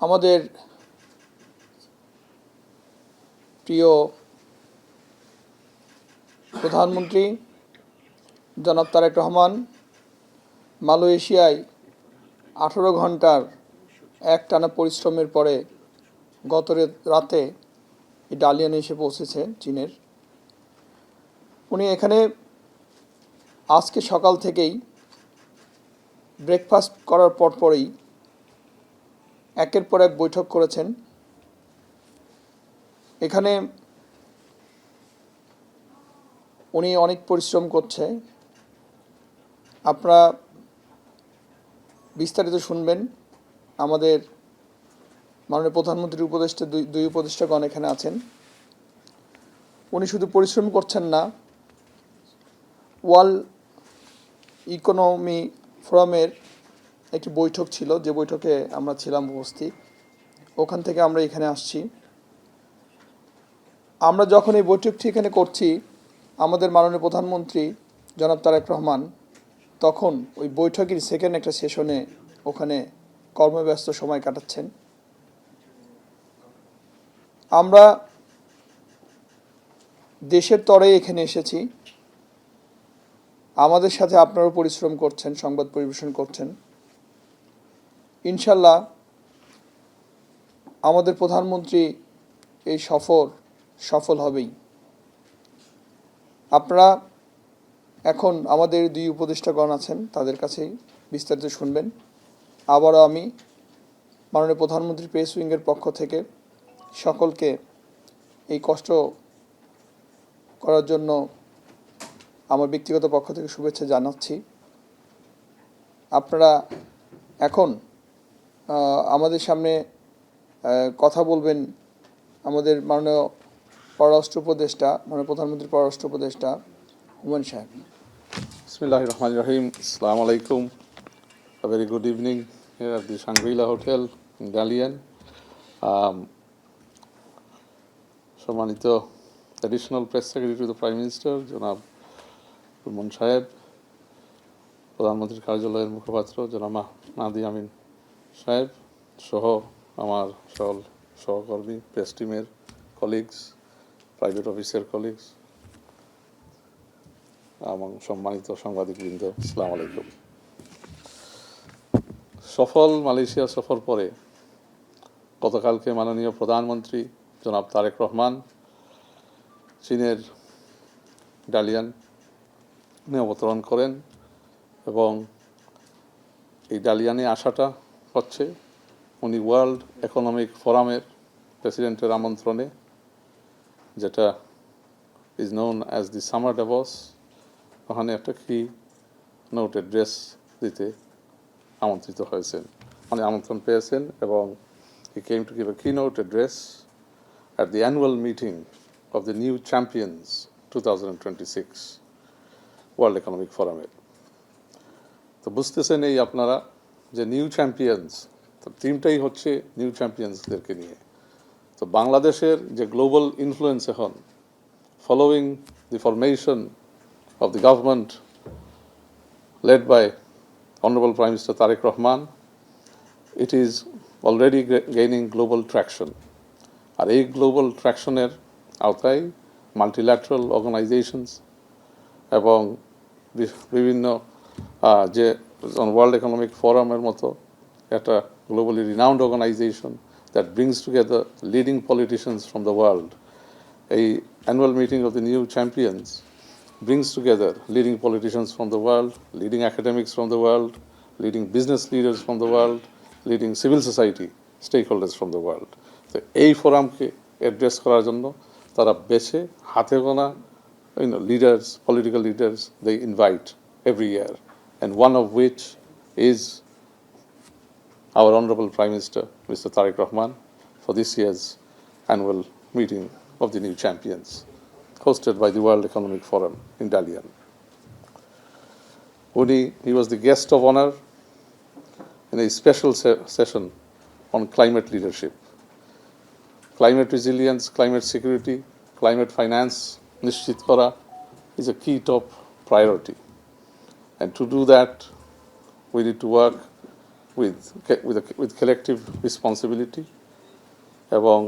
আমাদের প্রিয় প্রধানমন্ত্রী জনাব তারেক রহমান মালয়েশিয়ায় 18 ঘন্টার একটানা পরিশ্রমের পরে গত রাতে ডালিয়ানে এসে পৌঁছেছে চীনের। উনি এখানে আজকে সকাল থেকেই ব্রেকফাস্ট করার পরপরই একের পর এক বৈঠক করেছেন। এখানে উনি অনেক পরিশ্রম করছে, আপনারা বিস্তারিত শুনবেন। আমাদের মাননীয় প্রধানমন্ত্রীর উপদেষ্টা দুই উপদেষ্টাগণ এখানে আছেন। উনি শুধু পরিশ্রম করছেন না, ওয়ার্ল্ড ইকোনমি ফোরামের একটি বৈঠক ছিল, যে বৈঠকে আমরা ছিলাম উপস্থিত, ওখান থেকে আমরা এখানে আসছি। আমরা যখন এই বৈঠকটি এখানে করছি, আমাদের মাননীয় প্রধানমন্ত্রী জনাব তারেক রহমান তখন ওই বৈঠকের সেকেন্ড একটা সেশনে ওখানে কর্মব্যস্ত সময় কাটাচ্ছেন। আমরা দেশের তরে এখানে এসেছি, আমাদের সাথে আপনারাও পরিশ্রম করছেন, সংবাদ পরিবেশন করছেন। ইনশাল্লাহ আমাদের প্রধানমন্ত্রী এই সফল হবেই। আপনারা এখন আমাদের দুই উপদেষ্টাগণ আছেন, তাদের কাছেই বিস্তারিত শুনবেন। আবারও আমি মাননীয় প্রধানমন্ত্রী প্রেস উইংয়ের পক্ষ থেকে সকলকে এই কষ্ট করার জন্য আমার ব্যক্তিগত পক্ষ থেকে শুভেচ্ছা জানাচ্ছি। আপনারা এখন আমাদের সামনে কথা বলবেন আমাদের মাননীয় পররাষ্ট্র উপদেষ্টা, মাননীয় প্রধানমন্ত্রীর পররাষ্ট্র উপদেষ্টা হুমায়ুন সাহেব। Bismillahir Rahmanir Rahim. Assalamu alaikum. A very good evening here at the Shangri-La Hotel in Dalian. সম্মানিত Additional Press Secretary to the Prime Minister, জনাব হুমায়ুন সাহেব, প্রধানমন্ত্রীর কার্যালয়ের মুখপাত্র জনাব মাহদি আমিন সাহেব সহ আমার সকল সহকর্মী, প্রেস টিমের কলিগস, প্রাইভেট অফিসের কলিগস এবং সম্মানিত সাংবাদিকবৃন্দ, আসসালামু আলাইকুম। সফল মালয়েশিয়া সফর পরে গতকালকে মাননীয় প্রধানমন্ত্রী জনাব তারেক রহমান চীনের ডালিয়ানে অবতরণ করেন এবং এই ডালিয়ানে আসাটা হচ্ছে উনি ওয়ার্ল্ড ইকোনমিক ফোরামের প্রেসিডেন্টের আমন্ত্রণে, যেটা is known as the summer Davos, ওখানে একটা কি নোট অ্যাড্রেস দিতে আমন্ত্রিত হয়েছেন, মানে আমন্ত্রণ পেয়েছেন এবং he came to give a keynote address at the annual meeting of the New Champions 2026 World Economic Forum. তো বুঝতেছেন এই আপনারা যে নিউ চ্যাম্পিয়ন্স, তো টিমটাই হচ্ছে নিউ চ্যাম্পিয়ন্সদেরকে নিয়ে। তো বাংলাদেশের যে গ্লোবাল ইনফ্লুয়েন্স এখন, following the formation of the government led by Honorable Prime Minister Tariq Rahman, it is already gaining global traction. আর এই গ্লোবাল ট্র্যাকশনের আওতায় মাল্টিল্যাটারাল অর্গানাইজেশনস এবং বিভিন্ন যে ওয়ার্ল্ড ইকোনমিক ফোরামের মতো একটা globally renowned organization that brings together leading politicians from the world, এই annual meeting of the new champions brings together leading politicians from the world, leading academics from the world, leading business leaders from the world, leading civil society stakeholders from the world. তো এই ফোরামকে address করার জন্য তারা বেছে হাতে গোনা leaders, political leaders, they invite every year, and one of which is our Honorable Prime Minister, Mr. Tariq Rahman, for this year's annual meeting of the New Champions, hosted by the World Economic Forum in Dalian. He was the guest of honor in a special session on climate leadership. Climate resilience, climate security, climate finance, nishchit kora is a key top priority. And to do that, we need to work with collective responsibility, এবং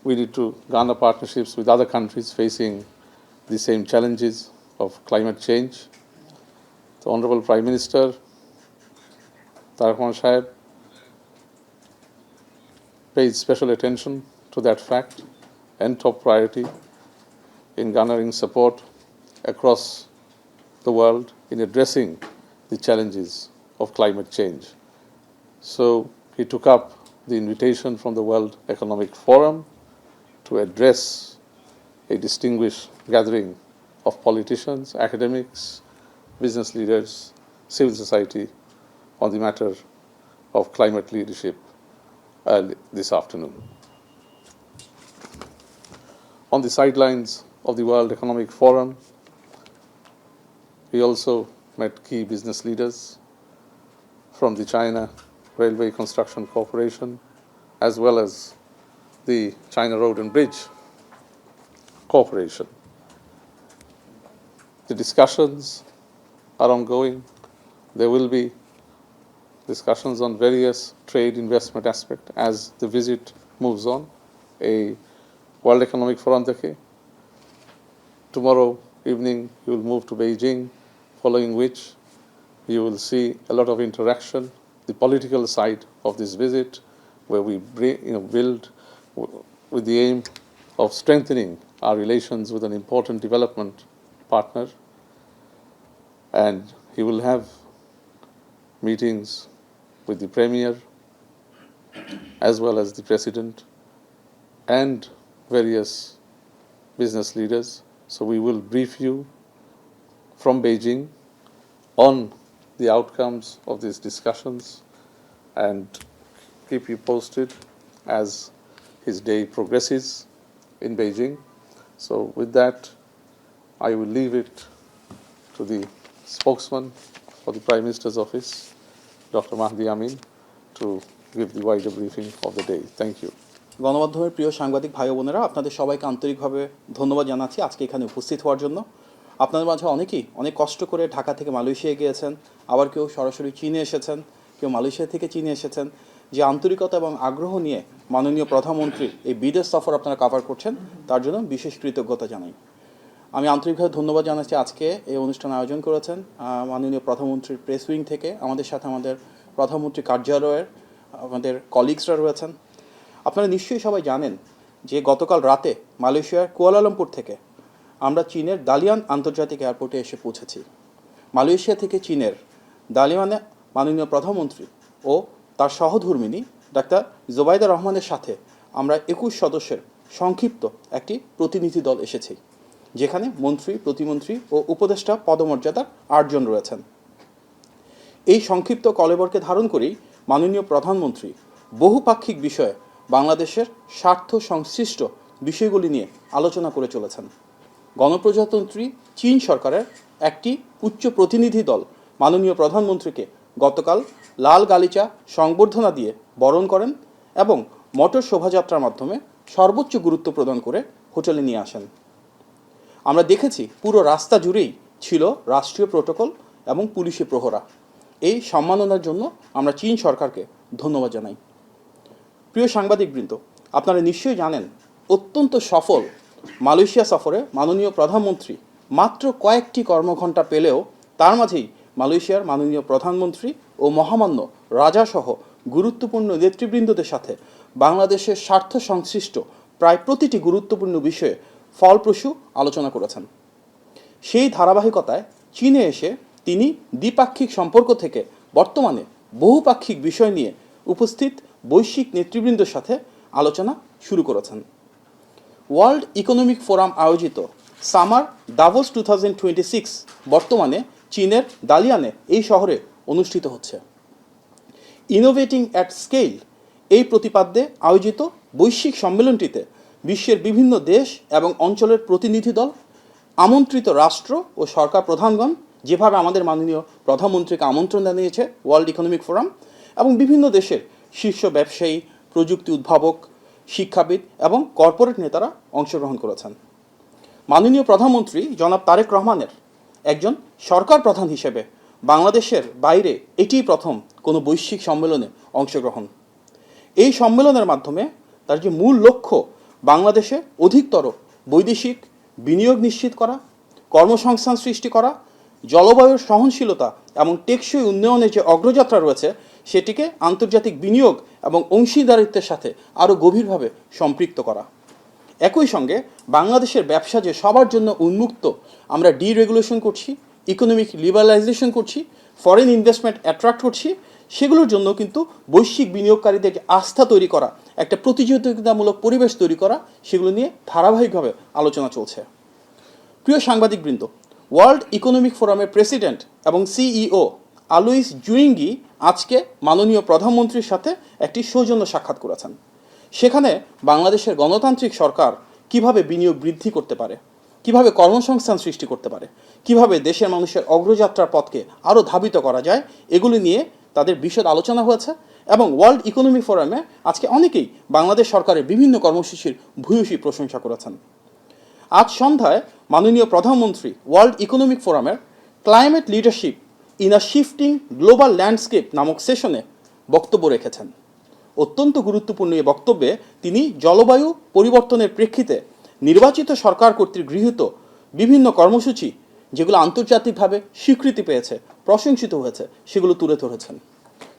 we need to garner partnerships with other countries facing the same challenges of climate change. The Honorable Prime Minister Tareq Rahman Saheb pays special attention to that fact and top priority in garnering support across the world in addressing the challenges of climate change. So he took up the invitation from the World Economic Forum to address a distinguished gathering of politicians, academics, business leaders, civil society on the matter of climate leadership this afternoon. On the sidelines of the World Economic Forum, we also met key business leaders from the China Railway Construction Corporation, as well as the China Road and Bridge Corporation. The discussions are ongoing. There will be discussions on various trade investment aspects as the visit moves on. A World Economic Forum থেকে tomorrow evening you will move to Beijing, following which you will see a lot of interaction, the political side of this visit, where we build with the aim of strengthening our relations with an important development partner. And he will have meetings with the Premier as well as the President and various business leaders. So we will brief you from Beijing on the outcomes of these discussions and keep you posted as his day progresses in Beijing. So with that, I will leave it to the spokesman for the Prime Minister's office, Dr. Mahdi Amin, to give the wider briefing of the day. Thank you. গণমাধ্যমের প্রিয় সাংবাদিক ভাই বোনেরা, আপনাদের সবাইকে আন্তরিকভাবে ধন্যবাদ জানাচ্ছি আজকে এখানে উপস্থিত হওয়ার জন্য। আপনাদের মাঝে অনেকেই অনেক কষ্ট করে ঢাকা থেকে মালয়েশিয়া গিয়েছেন, আবার কেউ সরাসরি চীনে এসেছেন, কেউ মালয়েশিয়া থেকে চীনে এসেছেন। যে আন্তরিকতা এবং আগ্রহ নিয়ে মাননীয় প্রধানমন্ত্রী এই বিদেশ সফর আপনারা কভার করছেন, তার জন্য বিশেষ কৃতজ্ঞতা জানাই। আমি আন্তরিকভাবে ধন্যবাদ জানাচ্ছি আজকে এই অনুষ্ঠান আয়োজন করেছেন মাননীয় প্রধানমন্ত্রীর প্রেস উইং থেকে। আমাদের সাথে আমাদের প্রধানমন্ত্রী কার্যালয়ের আমাদের কলিগসরা রয়েছেন। আপনারা নিশ্চয়ই সবাই জানেন যে গতকাল রাতে মালয়েশিয়ার কুয়ালালামপুর থেকে আমরা চীনের দালিয়ান আন্তর্জাতিক এয়ারপোর্টে এসে পৌঁছেছি। মালয়েশিয়া থেকে চীনের দালিয়ানে মাননীয় প্রধানমন্ত্রী ও তার সহধর্মিণী ডাক্তার জোবাইদা রহমানের সাথে আমরা 21 সদস্যের সংক্ষিপ্ত একটি প্রতিনিধি দল এসেছি, যেখানে মন্ত্রী, প্রতিমন্ত্রী ও উপদেষ্টা পদমর্যাদার 8 জন রয়েছেন। এই সংক্ষিপ্ত কলেবরকে ধারণ করেই মাননীয় প্রধানমন্ত্রী বহুপাক্ষিক বিষয়ে বাংলাদেশের স্বার্থ সংশ্লিষ্ট বিষয়গুলি নিয়ে আলোচনা করে চলেছেন। গণপ্রজাতন্ত্রী চীন সরকারের একটি উচ্চ প্রতিনিধি দল মাননীয় প্রধানমন্ত্রীকে গতকাল লাল গালিচা সংবর্ধনা দিয়ে বরণ করেন এবং মোটর শোভাযাত্রার মাধ্যমে সর্বোচ্চ গুরুত্ব প্রদান করে হোটেলে নিয়ে আসেন। আমরা দেখেছি পুরো রাস্তা জুড়েই ছিল রাষ্ট্রীয় প্রোটোকল এবং পুলিশি প্রহরা। এই সম্মাননার জন্য আমরা চীন সরকারকে ধন্যবাদ জানাই। প্রিয় সাংবাদিকবৃন্দ, আপনারা নিশ্চয়ই জানেন অত্যন্ত সফল মালয়েশিয়া সফরে মাননীয় প্রধানমন্ত্রী মাত্র কয়েকটি কর্মঘণ্টা পেলেও তার মাঝেই মালয়েশিয়ার মাননীয় প্রধানমন্ত্রী ও মহামান্য রাজাসহ গুরুত্বপূর্ণ নেতৃবৃন্দদের সাথে বাংলাদেশের স্বার্থ সংশ্লিষ্ট প্রায় প্রতিটি গুরুত্বপূর্ণ বিষয়ে ফলপ্রসূ আলোচনা করেছেন। সেই ধারাবাহিকতায় চীনে এসে তিনি দ্বিপাক্ষিক সম্পর্ক থেকে বর্তমানে বহুপাক্ষিক বিষয় নিয়ে উপস্থিত বৈশ্বিক নেতৃবৃন্দের সাথে আলোচনা শুরু করেছেন। ওয়ার্ল্ড ইকোনমিক ফোরাম আয়োজিত সামার দাভোস 2026 বর্তমানে চীনের দালিয়ানে এই শহরে অনুষ্ঠিত হচ্ছে। ইনোভেটিং অ্যাট স্কেল এই প্রতিপাদ্যে আয়োজিত বৈশ্বিক সম্মেলনটিতে বিশ্বের বিভিন্ন দেশ এবং অঞ্চলের প্রতিনিধি দল, আমন্ত্রিত রাষ্ট্র ও সরকার প্রধানগণ, যেভাবে আমাদের মাননীয় প্রধানমন্ত্রীকে আমন্ত্রণ জানিয়েছে ওয়ার্ল্ড ইকোনমিক ফোরাম, এবং বিভিন্ন দেশের শীর্ষ ব্যবসায়ী, প্রযুক্তি উদ্ভাবক, শিক্ষাবিদ এবং কর্পোরেট নেতারা অংশগ্রহণ করেছেন। মাননীয় প্রধানমন্ত্রী জনাব তারেক রহমানের একজন সরকার প্রধান হিসেবে বাংলাদেশের বাইরে এটিই প্রথম কোনো বৈশ্বিক সম্মেলনে অংশগ্রহণ। এই সম্মেলনের মাধ্যমে তার যে মূল লক্ষ্য, বাংলাদেশে অধিকতর বৈদেশিক বিনিয়োগ নিশ্চিত করা, কর্মসংস্থান সৃষ্টি করা, জলবায়ুর সহনশীলতা এবং টেকসই উন্নয়নের যে অগ্রযাত্রা রয়েছে সেটিকে আন্তর্জাতিক বিনিয়োগ এবং অংশীদারিত্বের সাথে আরও গভীরভাবে সম্পৃক্ত করা। একই সঙ্গে বাংলাদেশের ব্যবসা যে সবার জন্য উন্মুক্ত, আমরা ডিরেগুলেশন করছি, ইকোনমিক লিবারালাইজেশন করছি, ফরেন ইনভেস্টমেন্ট অ্যাট্রাক্ট করছি, সেগুলোর জন্য কিন্তু বৈশ্বিক বিনিয়োগকারীদের যে আস্থা তৈরি করা, একটা প্রতিযোগিতামূলক পরিবেশ তৈরি করা, সেগুলো নিয়ে ধারাবাহিকভাবে আলোচনা চলছে। প্রিয় সাংবাদিকবৃন্দ, ওয়ার্ল্ড ইকোনমিক ফোরামের প্রেসিডেন্ট এবং সিইও আলুইস জুইঙ্গি আজকে মাননীয় প্রধানমন্ত্রীর সাথে একটি সৌজন্য সাক্ষাৎ করেছেন। সেখানে বাংলাদেশের গণতান্ত্রিক সরকার কিভাবে বিনিয়োগ বৃদ্ধি করতে পারে, কিভাবে কর্মসংস্থান সৃষ্টি করতে পারে, কিভাবে দেশের মানুষের অগ্রযাত্রার পথকে আরও ধাবিত করা যায়, এগুলি নিয়ে তাদের বিশদ আলোচনা হয়েছে। এবং ওয়ার্ল্ড ইকোনমিক ফোরামে আজকে অনেকেই বাংলাদেশ সরকারের বিভিন্ন কর্মসূচির ভূয়সী প্রশংসা করেছেন। আজ সন্ধ্যায় মাননীয় প্রধানমন্ত্রী ওয়ার্ল্ড ইকোনমিক ফোরামের climate leadership in a shifting global landscape নামক সেশনে বক্তব্য রেখেছেন। অত্যন্ত গুরুত্বপূর্ণ এই বক্তব্যে তিনি জলবায়ু পরিবর্তনের প্রেক্ষিতে নির্বাচিত সরকার কর্তৃক গৃহীত বিভিন্ন কর্মসূচি, যেগুলো আন্তর্জাতিকভাবে স্বীকৃতি পেয়েছে, প্রশংসিত হয়েছে, সেগুলো তুলে ধরেছেন।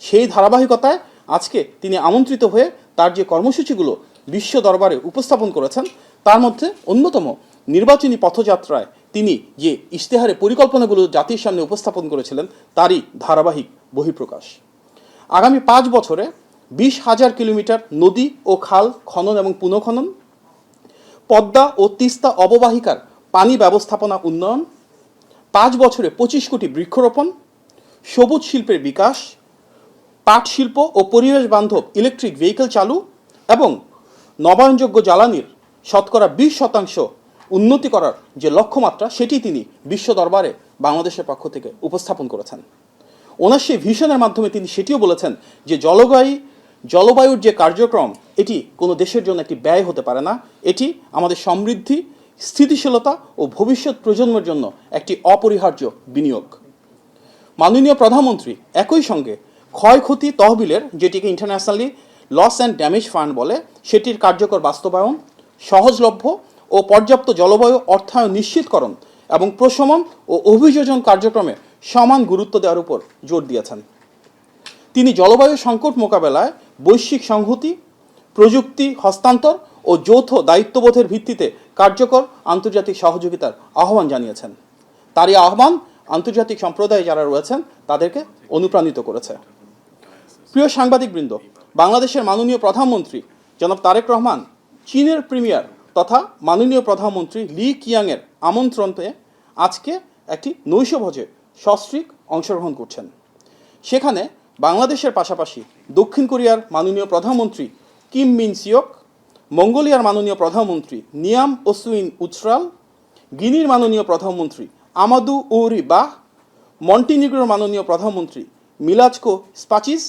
সেই ধারাবাহিকতায় আজকে তিনি আমন্ত্রিত হয়ে তার যে কর্মসূচিগুলো বিশ্ব দরবারে উপস্থাপন করেছেন, তার মধ্যে অন্যতম নির্বাচনী পথযাত্রায় তিনি যে ইশতেহারে পরিকল্পনাগুলো জাতির সামনে উপস্থাপন করেছিলেন, তারই ধারাবাহিক বহিঃপ্রকাশ। আগামী 5 বছরে 20,000 কিলোমিটার নদী ও খাল খনন এবং পুনঃখনন, পদ্মা ও তিস্তা অববাহিকার পানি ব্যবস্থাপনা উন্নয়ন, 5 বছরে 25 কোটি বৃক্ষরোপণ, সবুজ শিল্পের বিকাশ, পাট শিল্প ও পরিবেশ বান্ধব ইলেকট্রিক ভেহিকেল চালু এবং নবায়নযোগ্য জ্বালানির শতকরা 20% উন্নতি করার যে লক্ষ্যমাত্রা, সেটি তিনি বিশ্ব দরবারে বাংলাদেশের পক্ষ থেকে উপস্থাপন করেছেন। ওনার সেই ভিশনের মাধ্যমে তিনি সেটিও বলেছেন যে জলবায়ুর যে কার্যক্রম, এটি কোনো দেশের জন্য একটি ব্যয় হতে পারে না, এটি আমাদের সমৃদ্ধি, স্থিতিশীলতা ও ভবিষ্যৎ প্রজন্মের জন্য একটি অপরিহার্য বিনিয়োগ। মাননীয় প্রধানমন্ত্রী একই সঙ্গে ক্ষয়ক্ষতি তহবিলের, যেটিকে internationally loss and damage fund বলে, সেটির কার্যকর বাস্তবায়ন, সহজলভ্য ও পর্যাপ্ত জলবায়ু অর্থায়ন নিশ্চিতকরণ এবং প্রশমন ও অভিযোজন কার্যক্রমে সমান গুরুত্ব দেওয়ার উপর জোর দিয়েছেন। তিনি জলবায়ু সংকট মোকাবেলায় বৈশ্বিক সংহতি, প্রযুক্তি হস্তান্তর ও যৌথ দায়িত্ববোধের ভিত্তিতে কার্যকর আন্তর্জাতিক সহযোগিতার আহ্বান জানিয়েছেন। তারই আহ্বান আন্তর্জাতিক সম্প্রদায়ে যারা রয়েছেন তাদেরকে অনুপ্রাণিত করেছে। প্রিয় সাংবাদিকবৃন্দ, বাংলাদেশের মাননীয় প্রধানমন্ত্রী জনাব তারেক রহমান চীনের প্রিমিয়ার তথা মাননীয় প্রধানমন্ত্রী লি কিয়াংয়ের আমন্ত্রণে আজকে একটি নৈশভোজে সস্ত্রীক অংশগ্রহণ করছেন। সেখানে বাংলাদেশের পাশাপাশি দক্ষিণ কোরিয়ার মাননীয় প্রধানমন্ত্রী কিম মিন সিওক, মঙ্গোলিয়ার মাননীয় প্রধানমন্ত্রী নিয়াম ওসুইন উচরাল, গিনির মাননীয় প্রধানমন্ত্রী আমাদু উরি বাহ, মন্টিনিগ্রোর মাননীয় প্রধানমন্ত্রী মিলাজকো স্পাচিস,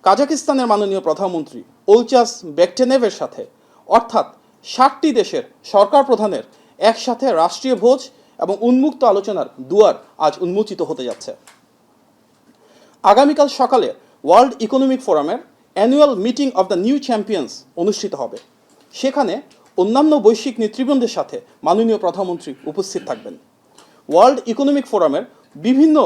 কাজাকিস্তানের মাননীয় প্রধানমন্ত্রী ওলচাস বেকটেনেভের সাথে, অর্থাৎ 60টি দেশের সরকার প্রধানের একসাথে রাষ্ট্রীয় ভোজ এবং উন্মুক্ত আলোচনার দুয়ার আজ উন্মোচিত হতে যাচ্ছে। আগামীকাল সকালে ওয়ার্ল্ড ইকোনমিক ফোরামের annual meeting of the new champions অনুষ্ঠিত হবে। সেখানে অন্যান্য বৈশ্বিক নেতৃবৃন্দের সাথে মাননীয় প্রধানমন্ত্রী উপস্থিত থাকবেন। ওয়ার্ল্ড ইকোনমিক ফোরামের বিভিন্ন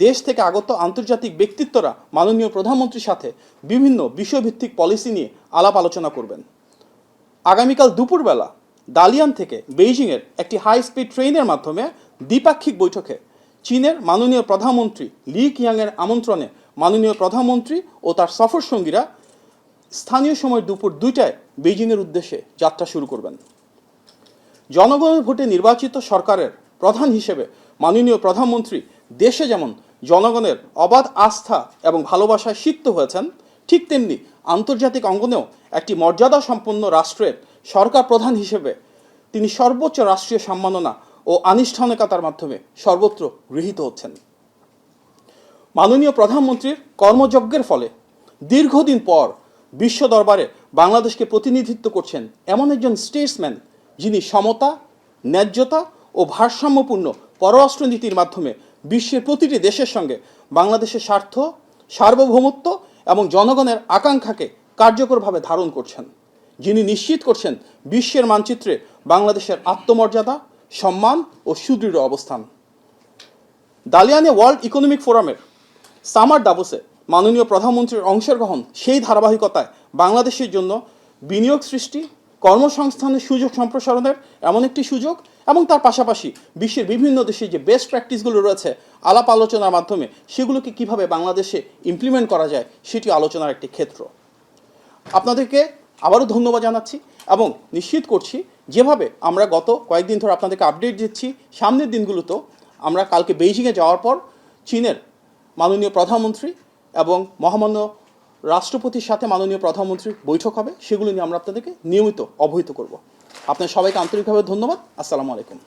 দেশ থেকে আগত আন্তর্জাতিক ব্যক্তিত্বরা মাননীয় প্রধানমন্ত্রীর সাথে বিভিন্ন বিষয়ভিত্তিক পলিসি নিয়ে আলাপ আলোচনা করবেন। আগামীকাল দুপুরবেলা দালিয়ান থেকে বেইজিংয়ের একটি হাই স্পিড ট্রেনের মাধ্যমে দ্বিপাক্ষিক বৈঠকে চীনের মাননীয় প্রধানমন্ত্রী লি কিয়াংয়ের আমন্ত্রণে মাননীয় প্রধানমন্ত্রী ও তার সফর সঙ্গীরা স্থানীয় সময় দুপুর 2টায় বেইজিংয়ের উদ্দেশ্যে যাত্রা শুরু করবেন। জনগণের ভোটে নির্বাচিত সরকারের প্রধান হিসেবে মাননীয় প্রধানমন্ত্রী দেশে যেমন জনগণের অবাধ আস্থা এবং ভালোবাসায় সিক্ত হয়েছেন, ঠিক তেমনি আন্তর্জাতিক অঙ্গনেও একটি মর্যাদা সম্পন্ন রাষ্ট্রের সরকার প্রধান হিসেবে তিনি সর্বোচ্চ রাষ্ট্রীয় সম্মাননা ও আনুষ্ঠানিকতার মাধ্যমে সর্বত্র গৃহীত হচ্ছেন। মাননীয় প্রধানমন্ত্রীর কর্মযজ্ঞের ফলে দীর্ঘদিন পর বিশ্ব দরবারে বাংলাদেশকে প্রতিনিধিত্ব করছেন এমন একজন স্টেটসম্যান, যিনি সমতা, ন্যায্যতা ও ভারসাম্যপূর্ণ পররাষ্ট্রনীতির মাধ্যমে বিশ্বের প্রতিটি দেশের সঙ্গে বাংলাদেশের স্বার্থ, সার্বভৌমত্ব এবং জনগণের আকাঙ্ক্ষাকে কার্যকরভাবে ধারণ করছেন, যিনি নিশ্চিত করছেন বিশ্বের মানচিত্রে বাংলাদেশের আত্মমর্যাদা, সম্মান ও সুদৃঢ় অবস্থান। দালিয়ানে ওয়ার্ল্ড ইকোনমিক ফোরামের সামার দাভোসে মাননীয় প্রধানমন্ত্রীর অংশগ্রহণ সেই ধারাবাহিকতায় বাংলাদেশের জন্য বিনিয়োগ সৃষ্টি, কর্মসংস্থানের সুযোগ সম্প্রসারণের এমন একটি সুযোগ, এবং তার পাশাপাশি বিশ্বের বিভিন্ন দেশে যে বেস্ট প্র্যাকটিসগুলো রয়েছে আলাপ আলোচনার মাধ্যমে সেগুলোকে কিভাবে বাংলাদেশে ইমপ্লিমেন্ট করা যায় সেটি আলোচনার একটি ক্ষেত্র। আপনাদেরকে আবারও ধন্যবাদ জানাচ্ছি এবং নিশ্চিত করছি যেভাবে আমরা গত কয়েকদিন ধরে আপনাদেরকে আপডেট দিচ্ছি, সামনের দিনগুলোতেও আমরা কালকে বেইজিংয়ে যাওয়ার পর চীনের মাননীয় প্রধানমন্ত্রী এবং মহামান্য রাষ্ট্রপতির সাথে মাননীয় প্রধানমন্ত্রীর বৈঠক হবে, সেগুলো নিয়ে আমরা আপনাদেরকে নিয়মিত অবহিত করব। আপনার সবাইকে আন্তরিকভাবে ধন্যবাদ। আসসালামু আলাইকুম।